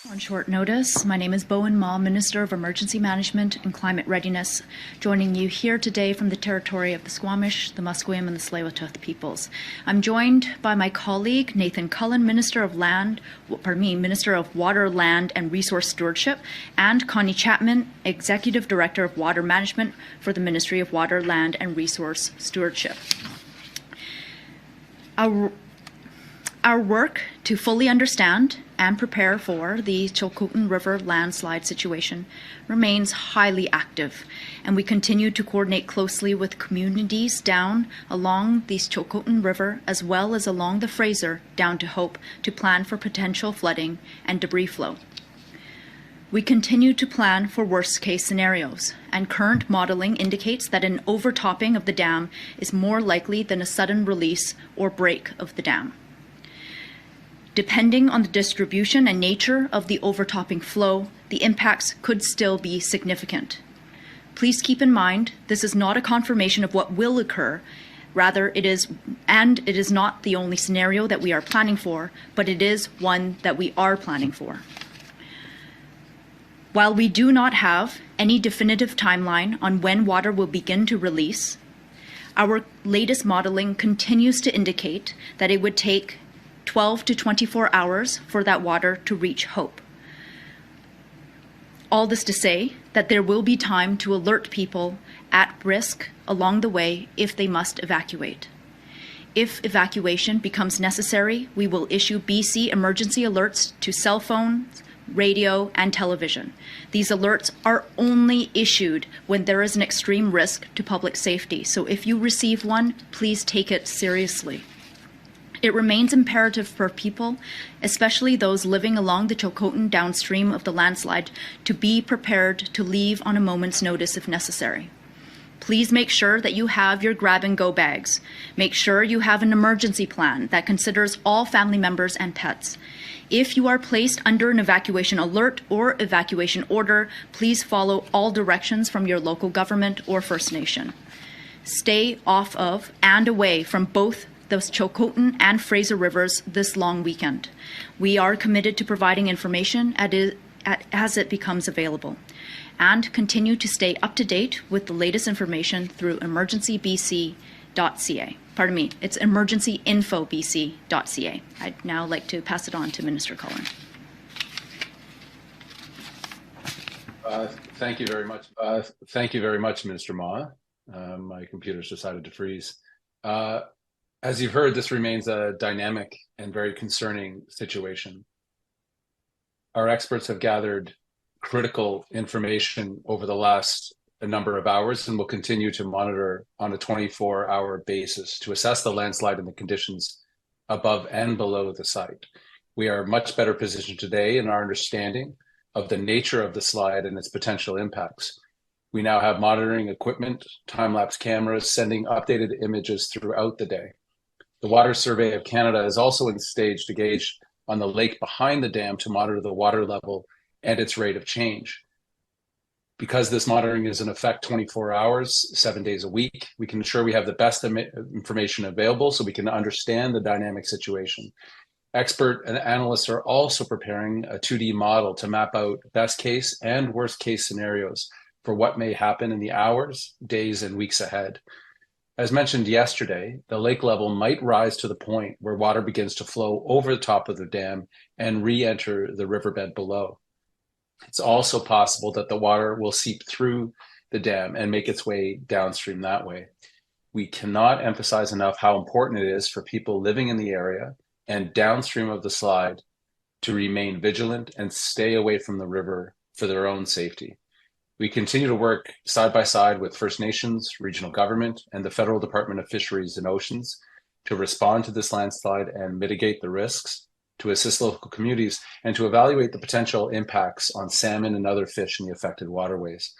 On short notice, my name is Bowinn Ma, Minister of Emergency Management and Climate Readiness, joining you here today from the territory of the Squamish, the Musqueam, and the Tsleil-Waututh peoples. I'm joined by my colleague, Nathan Cullen, Minister of Water, Land, and Resource Stewardship, and Connie Chapman, Executive Director of Water Management for the Ministry of Water, Land, and Resource Stewardship. Our work to fully understand and prepare for the Chilcotin River landslide situation remains highly active, and we continue to coordinate closely with communities down along the Chilcotin River as well as along the Fraser down to Hope to plan for potential flooding and debris flow. We continue to plan for worst-case scenarios, and current modeling indicates that an overtopping of the dam is more likely than a sudden release or break of the dam. Depending on the distribution and nature of the overtopping flow, the impacts could still be significant. Please keep in mind, this is not a confirmation of what will occur. Rather, it is not the only scenario that we are planning for, but it is one that we are planning for. While we do not have any definitive timeline on when water will begin to release, our latest modeling continues to indicate that it would take 12 to 24 hours for that water to reach Hope. All this to say that there will be time to alert people at risk along the way if they must evacuate. If evacuation becomes necessary, we will issue BC emergency alerts to cell phones, radio, and television. These alerts are only issued when there is an extreme risk to public safety, so if you receive one, please take it seriously. It remains imperative for people, especially those living along the Chilcotin downstream of the landslide, to be prepared to leave on a moment's notice if necessary. Please make sure that you have your grab-and-go bags. Make sure you have an emergency plan that considers all family members and pets. If you are placed under an evacuation alert or evacuation order, please follow all directions from your local government or First Nation. Stay off of and away from both the Chilcotin and Fraser Rivers this long weekend. We are committed to providing information as it becomes available, and continue to stay up to date with the latest information through emergencybc.ca. Pardon me, it's emergencyinfobc.ca. I'd now like to pass it on to Minister Cullen. Thank you very much. Thank you very much, Minister Ma. My computer's decided to freeze. As you've heard, this remains a dynamic and very concerning situation. Our experts have gathered critical information over the last number of hours and will continue to monitor on a 24-hour basis to assess the landslide and the conditions above and below the site. We are much better positioned today in our understanding of the nature of the slide and its potential impacts. We now have monitoring equipment, time-lapse cameras, sending updated images throughout the day. The Water Survey of Canada is also in stage to gauge on the lake behind the dam to monitor the water level and its rate of change. Because this monitoring is in effect 24 hours, 7 days a week, we can ensure we have the best information available so we can understand the dynamic situation. Expert and analysts are also preparing a 2D model to map out best case and worst case scenarios for what may happen in the hours, days, and weeks ahead. As mentioned yesterday, the lake level might rise to the point where water begins to flow over the top of the dam and re-enter the riverbed below. It's also possible that the water will seep through the dam and make its way downstream that way. We cannot emphasize enough how important it is for people living in the area and downstream of the slide to remain vigilant and stay away from the river for their own safety. We continue to work side by side with First Nations, regional government, and the Federal Department of Fisheries and Oceans to respond to this landslide and mitigate the risks, to assist local communities, and to evaluate the potential impacts on salmon and other fish in the affected waterways.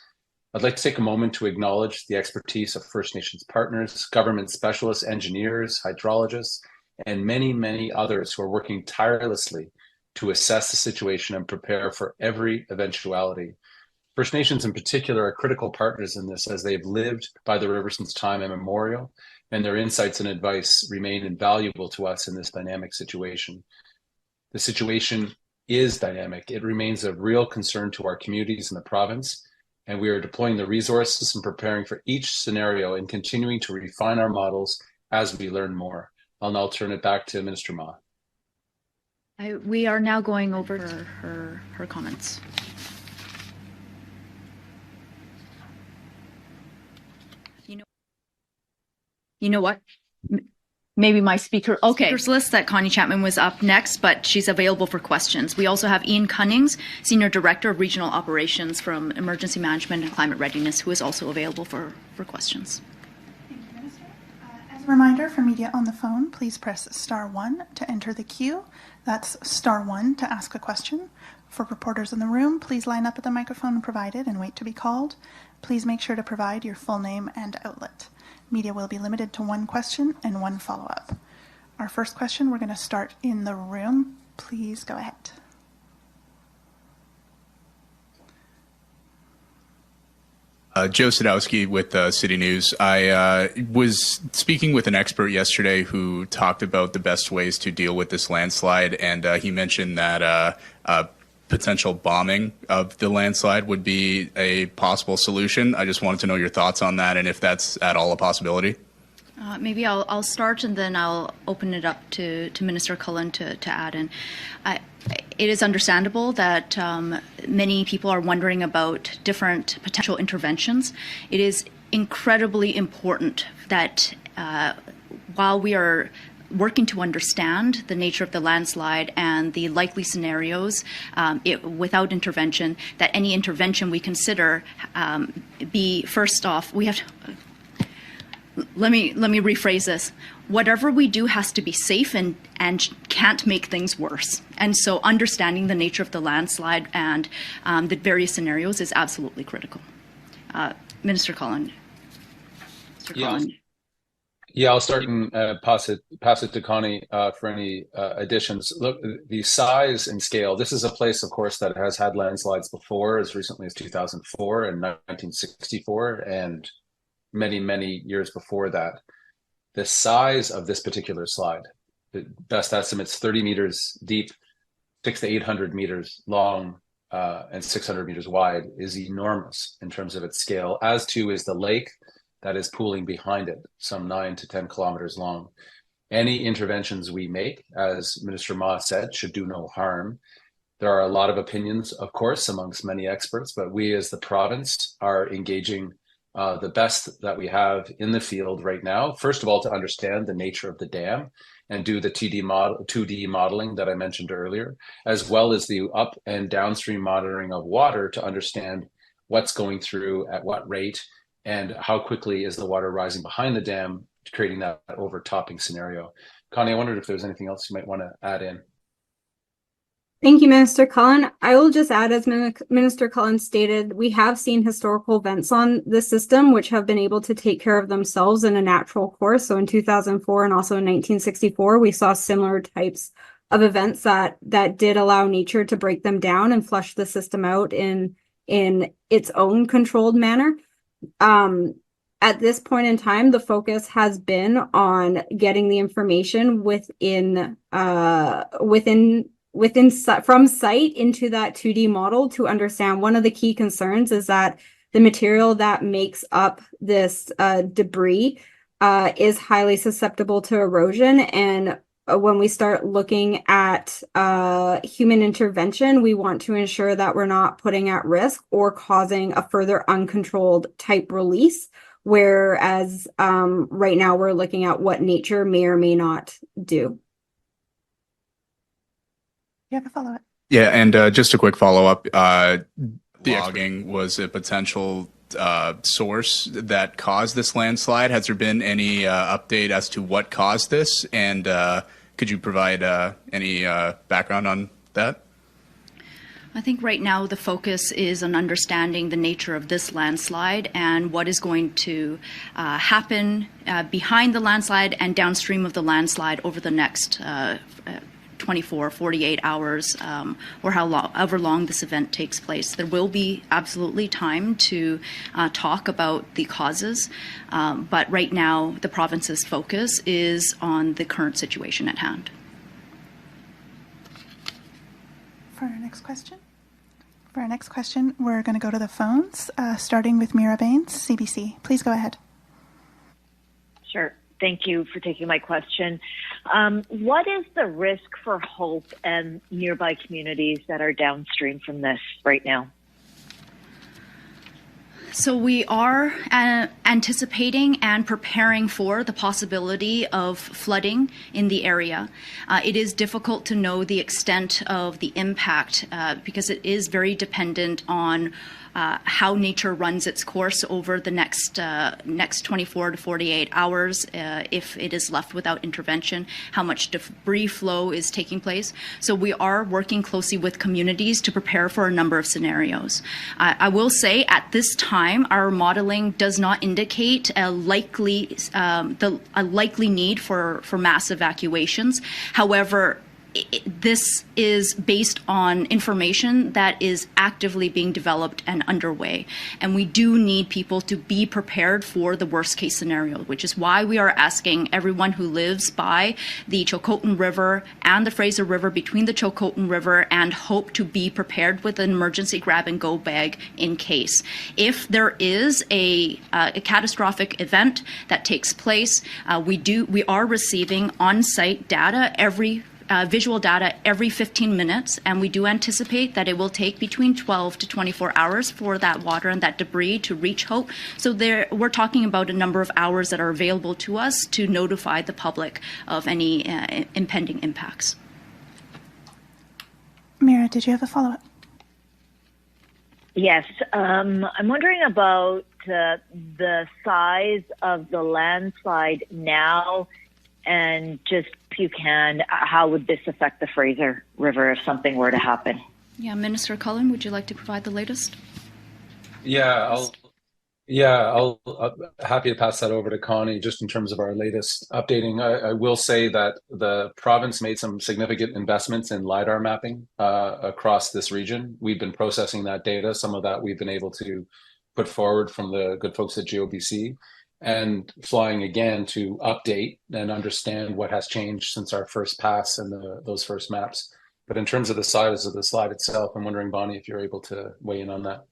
I'd like to take a moment to acknowledge the expertise of First Nations partners, government specialists, engineers, hydrologists, and many, many others who are working tirelessly to assess the situation and prepare for every eventuality. First Nations in particular are critical partners in this, as they've lived by the river since time immemorial, and their insights and advice remain invaluable to us in this dynamic situation. The situation is dynamic. It remains a real concern to our communities in the province, and we are deploying the resources and preparing for each scenario and continuing to refine our models as we learn more. I'll now turn it back to Minister Ma. We are now going over her comments. You know what? Maybe my speaker. Okay. Speakers list that Connie Chapman was up next, but she's available for questions. We also have Ian Cunnings, Senior Director of Regional Operations from Emergency Management and Climate Readiness, who is also available for questions. Thank you, Minister. As a reminder for media on the phone, please press *1 to enter the queue. That's *1 to ask a question. For reporters in the room, please line up at the microphone provided and wait to be called. Please make sure to provide your full name and outlet. Media will be limited to one question and one follow-up. Our first question, we're going to start in the room. Please go ahead. Joe Sadowski with City News. I was speaking with an expert yesterday who talked about the best ways to deal with this landslide, and he mentioned that potential bombing of the landslide would be a possible solution. I just wanted to know your thoughts on that and if that's at all a possibility. Maybe I'll start and then I'll open it up to Minister Cullen to add in. It is understandable that many people are wondering about different potential interventions. It is incredibly important that while we are working to understand the nature of the landslide and the likely scenarios without intervention, that any intervention we consider be, first off, we have to, let me rephrase this. Whatever we do has to be safe and can't make things worse. And so understanding the nature of the landslide and the various scenarios is absolutely critical. Minister Cullen. Mr. Cullen. Yeah, I'll start and pass it to Connie for any additions. Look, the size and scale, this is a place, of course, that has had landslides before, as recently as 2004 and 1964, and many, many years before that. The size of this particular slide, the best estimates 30 meters deep, 600 to 800 meters long, and 600 meters wide, is enormous in terms of its scale, as too is the lake that is pooling behind it, some 9 to 10 kilometers long. Any interventions we make, as Minister Ma said, should do no harm. There are a lot of opinions, of course, amongst many experts, but we as the province are engaging the best that we have in the field right now. First of all, to understand the nature of the dam and do the 2D modeling that I mentioned earlier, as well as the up and downstream monitoring of water to understand what's going through at what rate and how quickly is the water rising behind the dam, creating that overtopping scenario. Connie, I wondered if there's anything else you might want to add in. Thank you, Minister Cullen. I will just add, as Minister Cullen stated, we have seen historical events on the system which have been able to take care of themselves in a natural course. So in 2004 and also in 1964, we saw similar types of events that did allow nature to break them down and flush the system out in its own controlled manner. At this point in time, the focus has been on getting the information from site into that 2D model to understand. One of the key concerns is that the material that makes up this debris is highly susceptible to erosion. And when we start looking at human intervention, we want to ensure that we're not putting at risk or causing a further uncontrolled type release. Whereas right now we're looking at what nature may or may not do. You have a follow-up? Yeah, and just a quick follow-up. Logging was a potential source that caused this landslide. Has there been any update as to what caused this? And could you provide any background on that? I think right now the focus is on understanding the nature of this landslide and what is going to happen behind the landslide and downstream of the landslide over the next 24, 48 hours, or however long this event takes place. There will be absolutely time to talk about the causes, but right now the province's focus is on the current situation at hand. For our next question? For our next question, we're going to go to the phones, starting with Mira Baines, CBC. Please go ahead. Sure. Thank you for taking my question. What is the risk for Hope and nearby communities that are downstream from this right now? So we are anticipating and preparing for the possibility of flooding in the area. It is difficult to know the extent of the impact because it is very dependent on how nature runs its course over the next 24 to 48 hours, if it is left without intervention, how much debris flow is taking place. So we are working closely with communities to prepare for a number of scenarios. I will say at this time, our modeling does not indicate a likely need for mass evacuations. However, this is based on information that is actively being developed and underway. And we do need people to be prepared for the worst case scenario, which is why we are asking everyone who lives by the Chilcotin River and the Fraser River, between the Chilcotin River and Hope, to be prepared with an emergency grab and go bag in case. If there is a catastrophic event that takes place, we are receiving on-site data visual data every 15 minutes, and we do anticipate that it will take between 12 to 24 hours for that water and that debris to reach Hope. So we're talking about a number of hours that are available to us to notify the public of any impending impacts. Mira, did you have a follow-up? Yes. I'm wondering about the size of the landslide now, and just, if you can, how would this affect the Fraser River if something were to happen? Yeah, Minister Cullen, would you like to provide the latest? I'll happy to pass that over to Connie. Just in terms of our latest updating, I will say that the province made some significant investments in LiDAR mapping across this region. We've been processing that data. Some of that we've been able to put forward from the good folks at GOBC, and flying again to update and understand what has changed since our first pass and those first maps. But in terms of the size of the slide itself, I'm wondering, Bonnie, if you're able to weigh in on that.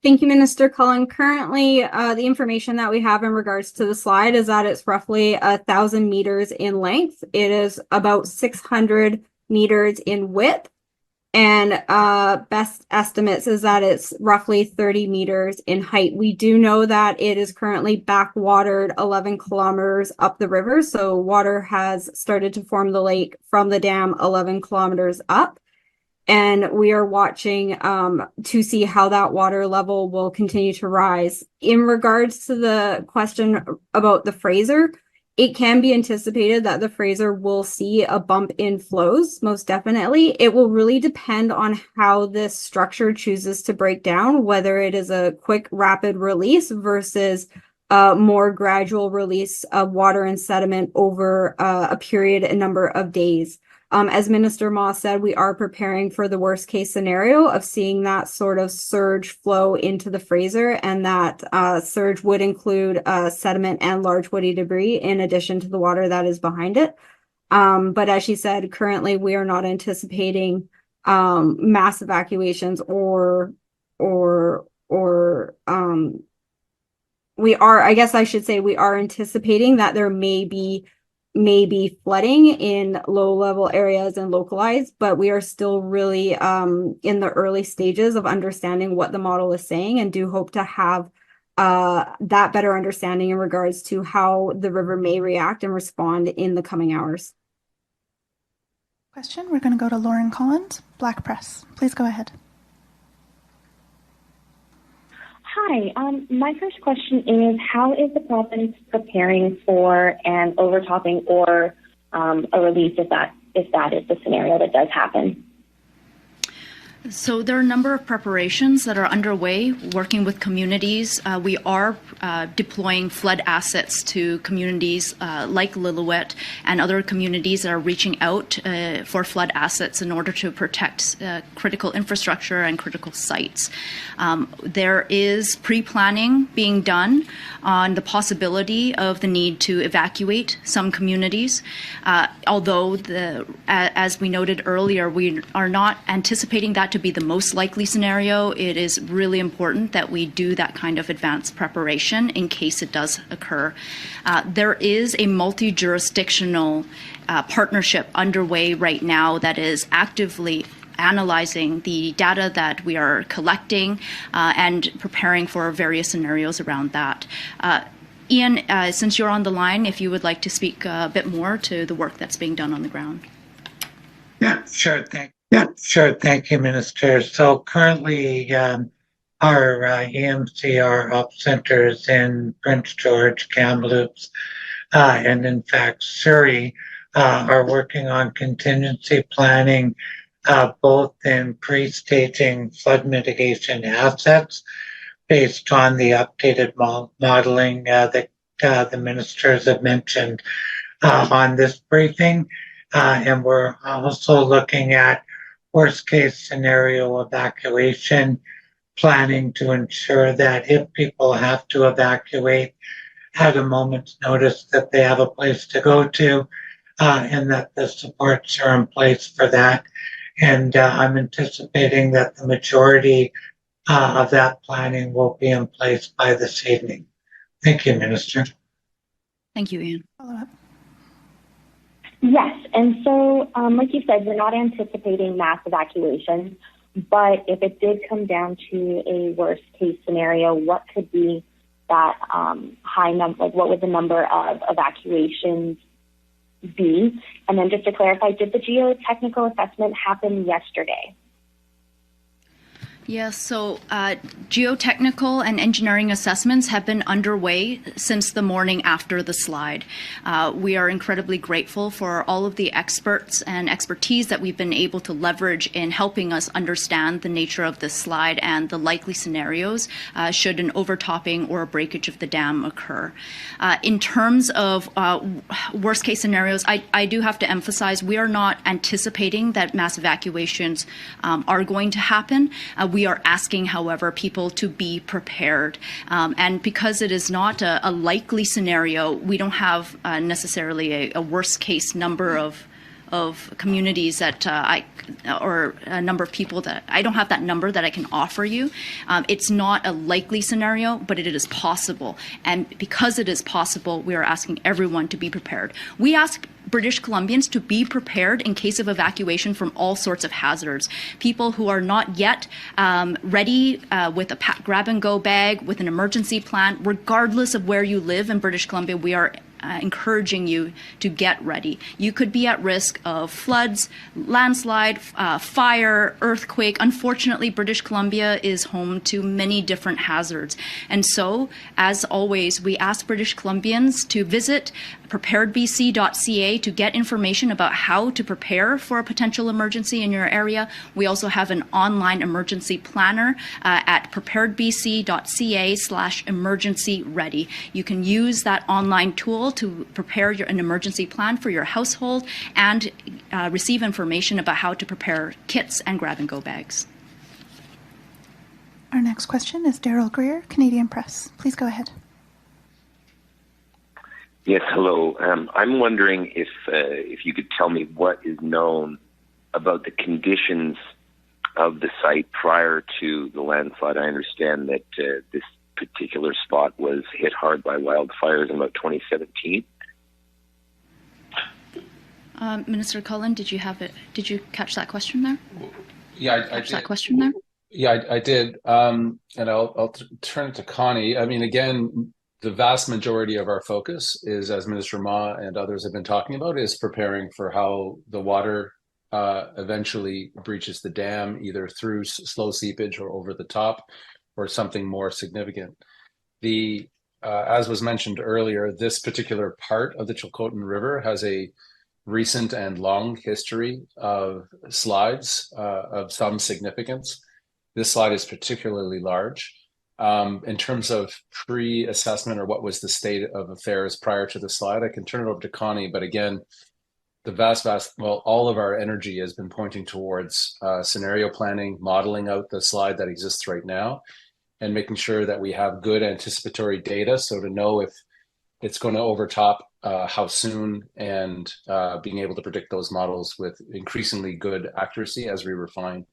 Thank you, Minister Cullen. Currently, the information that we have in regards to the slide is that it's roughly 1,000 meters in length. It is about 600 meters in width. And best estimates is that it's roughly 30 meters in height. We do know that it is currently backwatered 11 kilometers up the river. So water has started to form the lake from the dam 11 kilometers up. And we are watching to see how that water level will continue to rise. In regards to the question about the Fraser, it can be anticipated that the Fraser will see a bump in flows, most definitely. It will really depend on how this structure chooses to break down, whether it is a quick, rapid release versus a more gradual release of water and sediment over a number of days. As Minister Ma said, we are preparing for the worst case scenario of seeing that sort of surge flow into the Fraser, and that surge would include sediment and large woody debris in addition to the water that is behind it. But as she said, currently we are not anticipating mass evacuations we are anticipating that there may be flooding in low-level areas and localized, but we are still really in the early stages of understanding what the model is saying, and do hope to have that better understanding in regards to how the river may react and respond in the coming hours. Question, we're going to go to Lauren Collins, Black Press. Please go ahead. Hi, my first question is, how is the province preparing for an overtopping or a release if that is the scenario that does happen? So there are a number of preparations that are underway, working with communities. We are deploying flood assets to communities like Lillooet and other communities that are reaching out for flood assets in order to protect critical infrastructure and critical sites. There is pre-planning being done on the possibility of the need to evacuate some communities, although as we noted earlier, we are not anticipating that to be the most likely scenario. It is really important that we do that kind of advanced preparation in case it does occur. There is a multi-jurisdictional partnership underway right now that is actively analyzing the data that we are collecting and preparing for various scenarios around that. Ian, since you're on the line, if you would like to speak a bit more to the work that's being done on the ground. Yeah, sure. Thank you, Minister. So currently, our EMCR op centers in Prince George, Kamloops, and in fact Surrey are working on contingency planning, both in pre-staging flood mitigation assets based on the updated modeling that the ministers have mentioned on this briefing. And we're also looking at worst case scenario evacuation planning to ensure that if people have to evacuate at a moment's notice, that they have a place to go to and that the supports are in place for that. And I'm anticipating that the majority of that planning will be in place by this evening. Thank you, Minister. Thank you, Ian. Follow-up. Yes, and so, like you said, we're not anticipating mass evacuations, but if it did come down to a worst case scenario, what could be that high number, like what would the number of evacuations be? And then just to clarify, did the geotechnical assessment happen yesterday? Yes, so geotechnical and engineering assessments have been underway since the morning after the slide. We are incredibly grateful for all of the experts and expertise that we've been able to leverage in helping us understand the nature of this slide and the likely scenarios should an overtopping or a breakage of the dam occur. In terms of worst case scenarios, I do have to emphasize we are not anticipating that mass evacuations are going to happen. We are asking, however, people to be prepared. And because it is not a likely scenario, we don't have necessarily a worst case number of communities that or a number of people that I don't have that number that I can offer you. It's not a likely scenario, but it is possible. And because it is possible, we are asking everyone to be prepared. We ask British Columbians to be prepared in case of evacuation from all sorts of hazards. People who are not yet ready with a grab-and-go bag, with an emergency plan, regardless of where you live in British Columbia, we are encouraging you to get ready. You could be at risk of floods, landslide, fire, earthquake. Unfortunately, British Columbia is home to many different hazards. And so, as always, we ask British Columbians to visit preparedbc.ca to get information about how to prepare for a potential emergency in your area. We also have an online emergency planner at preparedbc.ca/emergency ready. You can use that online tool to prepare an emergency plan for your household and receive information about how to prepare kits and grab-and-go bags. Our next question is Daryl Greer, Canadian Press. Please go ahead. Yes, hello. I'm wondering if you could tell me what is known about the conditions of the site prior to the landslide. I understand that this particular spot was hit hard by wildfires in about 2017. Minister Cullen, did you have it? Did you catch that question there? Yeah, I did. That question there? Yeah, I did. And I'll turn it to Connie. I mean, again, the vast majority of our focus is, as Minister Ma and others have been talking about, is preparing for how the water eventually breaches the dam, either through slow seepage or over the top, or something more significant. As was mentioned earlier, this particular part of the Chilcotin River has a recent and long history of slides of some significance. This slide is particularly large. In terms of pre-assessment or what was the state of affairs prior to the slide, I can turn it over to Connie, but again, all of our energy has been pointing towards scenario planning, modeling out the slide that exists right now, and making sure that we have good anticipatory data. So to know if it's going to overtop, how soon, and being able to predict those models with increasingly good accuracy as we refine.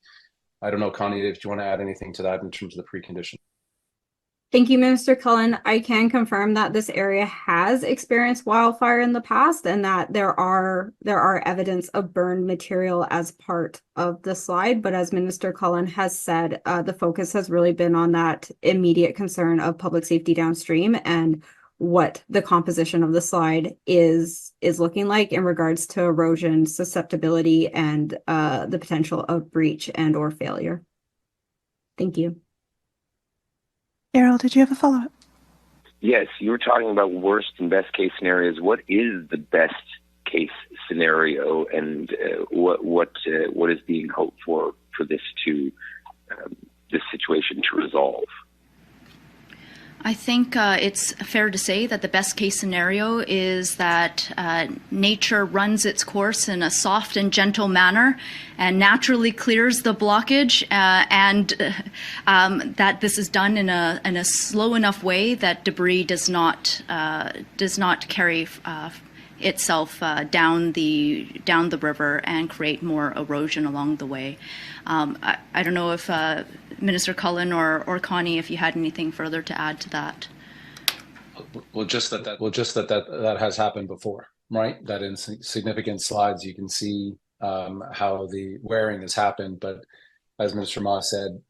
I don't know, Connie, if you want to add anything to that in terms of the precondition. Thank you, Minister Cullen. I can confirm that this area has experienced wildfire in the past and that there are evidence of burned material as part of the slide. But as Minister Cullen has said, the focus has really been on that immediate concern of public safety downstream and what the composition of the slide is looking like in regards to erosion, susceptibility, and the potential of breach and or failure. Thank you. Daryl, did you have a follow-up? Yes, you were talking about worst and best case scenarios. What is the best case scenario, and what is being hoped for this situation to resolve? I think it's fair to say that the best case scenario is that nature runs its course in a soft and gentle manner and naturally clears the blockage, and that this is done in a slow enough way that debris does not carry itself down the river and create more erosion along the way. I don't know if Minister Cullen or Connie, if you had anything further to add to that. Well, just that has happened before, right? That in significant slides you can see how the wearing has happened, but as Minister Ma said,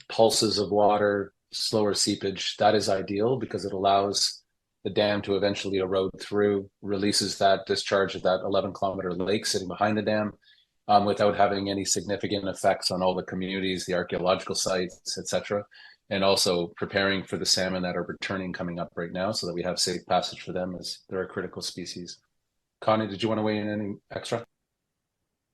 pulses of water, slower seepage, that is ideal because it allows the dam to eventually erode through, releases that discharge of that 11-kilometer lake sitting behind the dam without having any significant effects on all the communities, the archaeological sites, etc. And also preparing for the salmon that are returning coming up right now so that we have safe passage for them as they're a critical species. Connie, did you want to weigh in any extra?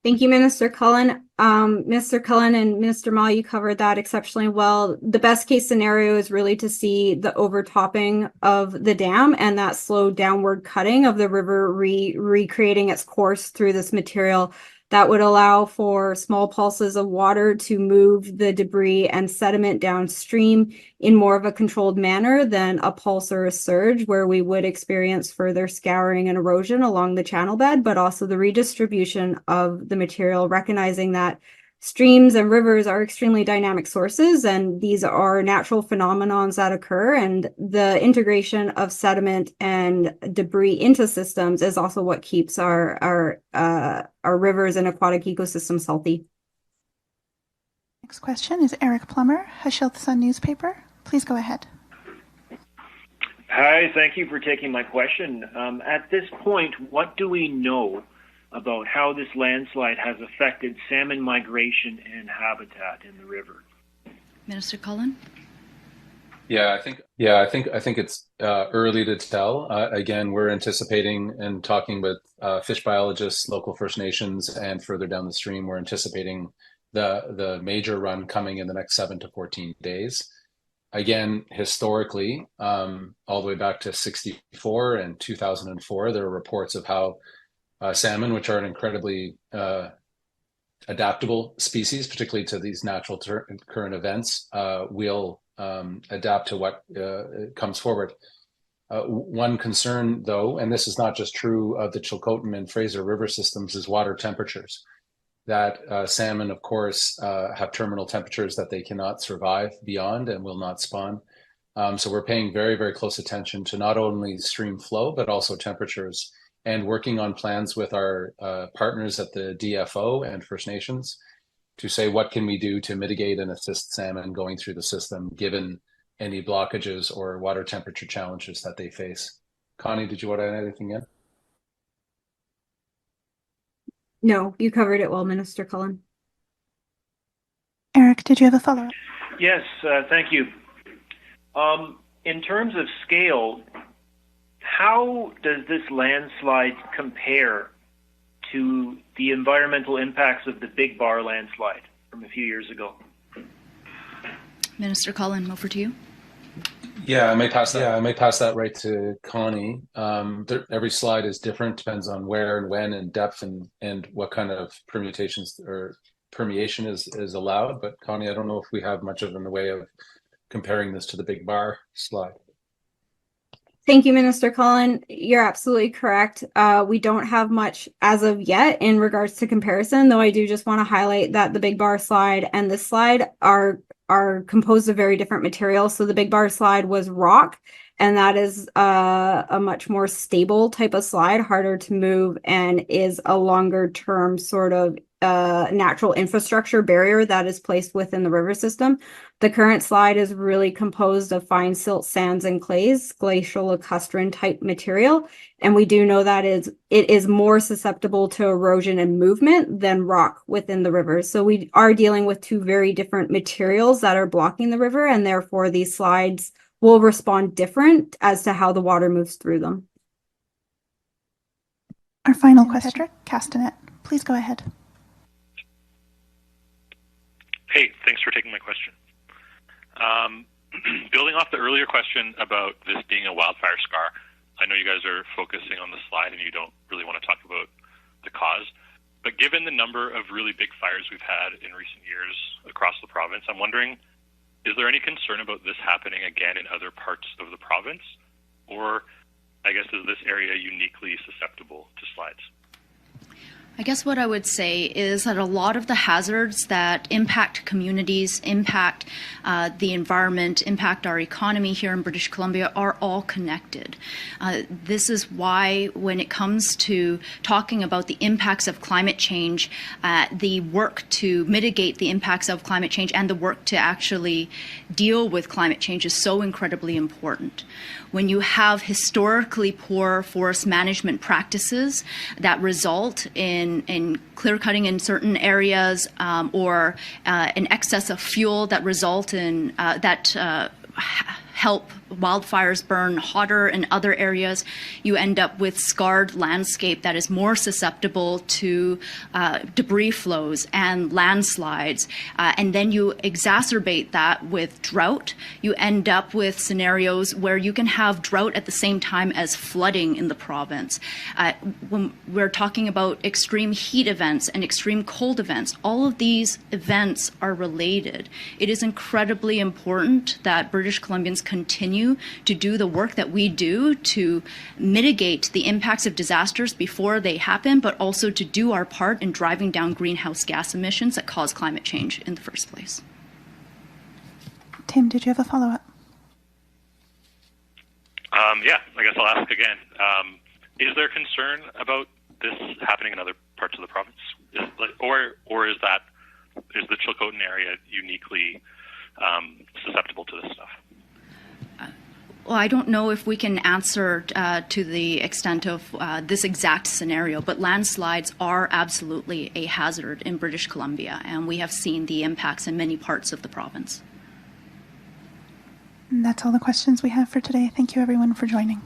Thank you, Minister Cullen. Mr. Cullen and Minister Ma, you covered that exceptionally well. The best case scenario is really to see the overtopping of the dam and that slow downward cutting of the river recreating its course through this material. That would allow for small pulses of water to move the debris and sediment downstream in more of a controlled manner than a pulse or a surge, where we would experience further scouring and erosion along the channel bed, but also the redistribution of the material, recognizing that streams and rivers are extremely dynamic sources, and these are natural phenomenons that occur, and the integration of sediment and debris into systems is also what keeps our rivers and aquatic ecosystems healthy. Next question is Eric Plummer, Hashilt Sun newspaper. Please go ahead. Hi, thank you for taking my question. At this point, what do we know about how this landslide has affected salmon migration and habitat in the river? Minister Cullen? I think it's early to tell. Again, we're anticipating and talking with fish biologists, local First Nations, and further down the stream, we're anticipating the major run coming in the next 7 to 14 days. Again, historically, all the way back to 1964 and 2004, there are reports of how salmon, which are an incredibly adaptable species, particularly to these natural current events, will adapt to what comes forward. One concern, though, and this is not just true of the Chilcotin and Fraser River systems, is water temperatures. That salmon, of course, have terminal temperatures that they cannot survive beyond and will not spawn. So we're paying very, very close attention to not only stream flow, but also temperatures, and working on plans with our partners at the DFO and First Nations to say what can we do to mitigate and assist salmon going through the system, given any blockages or water temperature challenges that they face. Connie, did you want to add anything in? No, you covered it well, Minister Cullen. Eric, did you have a follow-up? Yes, thank you. In terms of scale, how does this landslide compare to the environmental impacts of the Big Bar landslide from a few years ago? Minister Cullen, over to you. Yeah, I may pass that right to Connie. Every slide is different, depends on where and when and depth and what kind of permutations or permeation is allowed. But Connie, I don't know if we have much of in the way of comparing this to the Big Bar slide. Thank you, Minister Cullen. You're absolutely correct. We don't have much as of yet in regards to comparison, though I do just want to highlight that the Big Bar slide and this slide are composed of very different materials. So the Big Bar slide was rock, and that is a much more stable type of slide, harder to move, and is a longer term sort of natural infrastructure barrier that is placed within the river system. The current slide is really composed of fine silt sands and clays, glacial lacustrine type material. And we do know that it is more susceptible to erosion and movement than rock within the river. So we are dealing with two very different materials that are blocking the river, and therefore these slides will respond different as to how the water moves through them. Our final question, Castanet, please go ahead. Hey, thanks for taking my question. Building off the earlier question about this being a wildfire scar, I know you guys are focusing on the slide and you don't really want to talk about the cause, but given the number of really big fires we've had in recent years across the province, I'm wondering, is there any concern about this happening again in other parts of the province? Or, I guess, is this area uniquely susceptible to slides? I guess what I would say is that a lot of the hazards that impact communities, impact the environment, impact our economy here in British Columbia are all connected. This is why when it comes to talking about the impacts of climate change, the work to mitigate the impacts of climate change and the work to actually deal with climate change is so incredibly important. When you have historically poor forest management practices that result in clear cutting in certain areas or an excess of fuel that result in help wildfires burn hotter in other areas, you end up with scarred landscape that is more susceptible to debris flows and landslides. And then you exacerbate that with drought. You end up with scenarios where you can have drought at the same time as flooding in the province. When we're talking about extreme heat events and extreme cold events, all of these events are related. It is incredibly important that British Columbians continue to do the work that we do to mitigate the impacts of disasters before they happen, but also to do our part in driving down greenhouse gas emissions that cause climate change in the first place. Tim, did you have a follow-up? Yeah, I guess I'll ask again. Is there concern about this happening in other parts of the province? Or is the Chilcotin area uniquely susceptible to this stuff? Well, I don't know if we can answer to the extent of this exact scenario, but landslides are absolutely a hazard in British Columbia, and we have seen the impacts in many parts of the province. And that's all the questions we have for today. Thank you, everyone, for joining.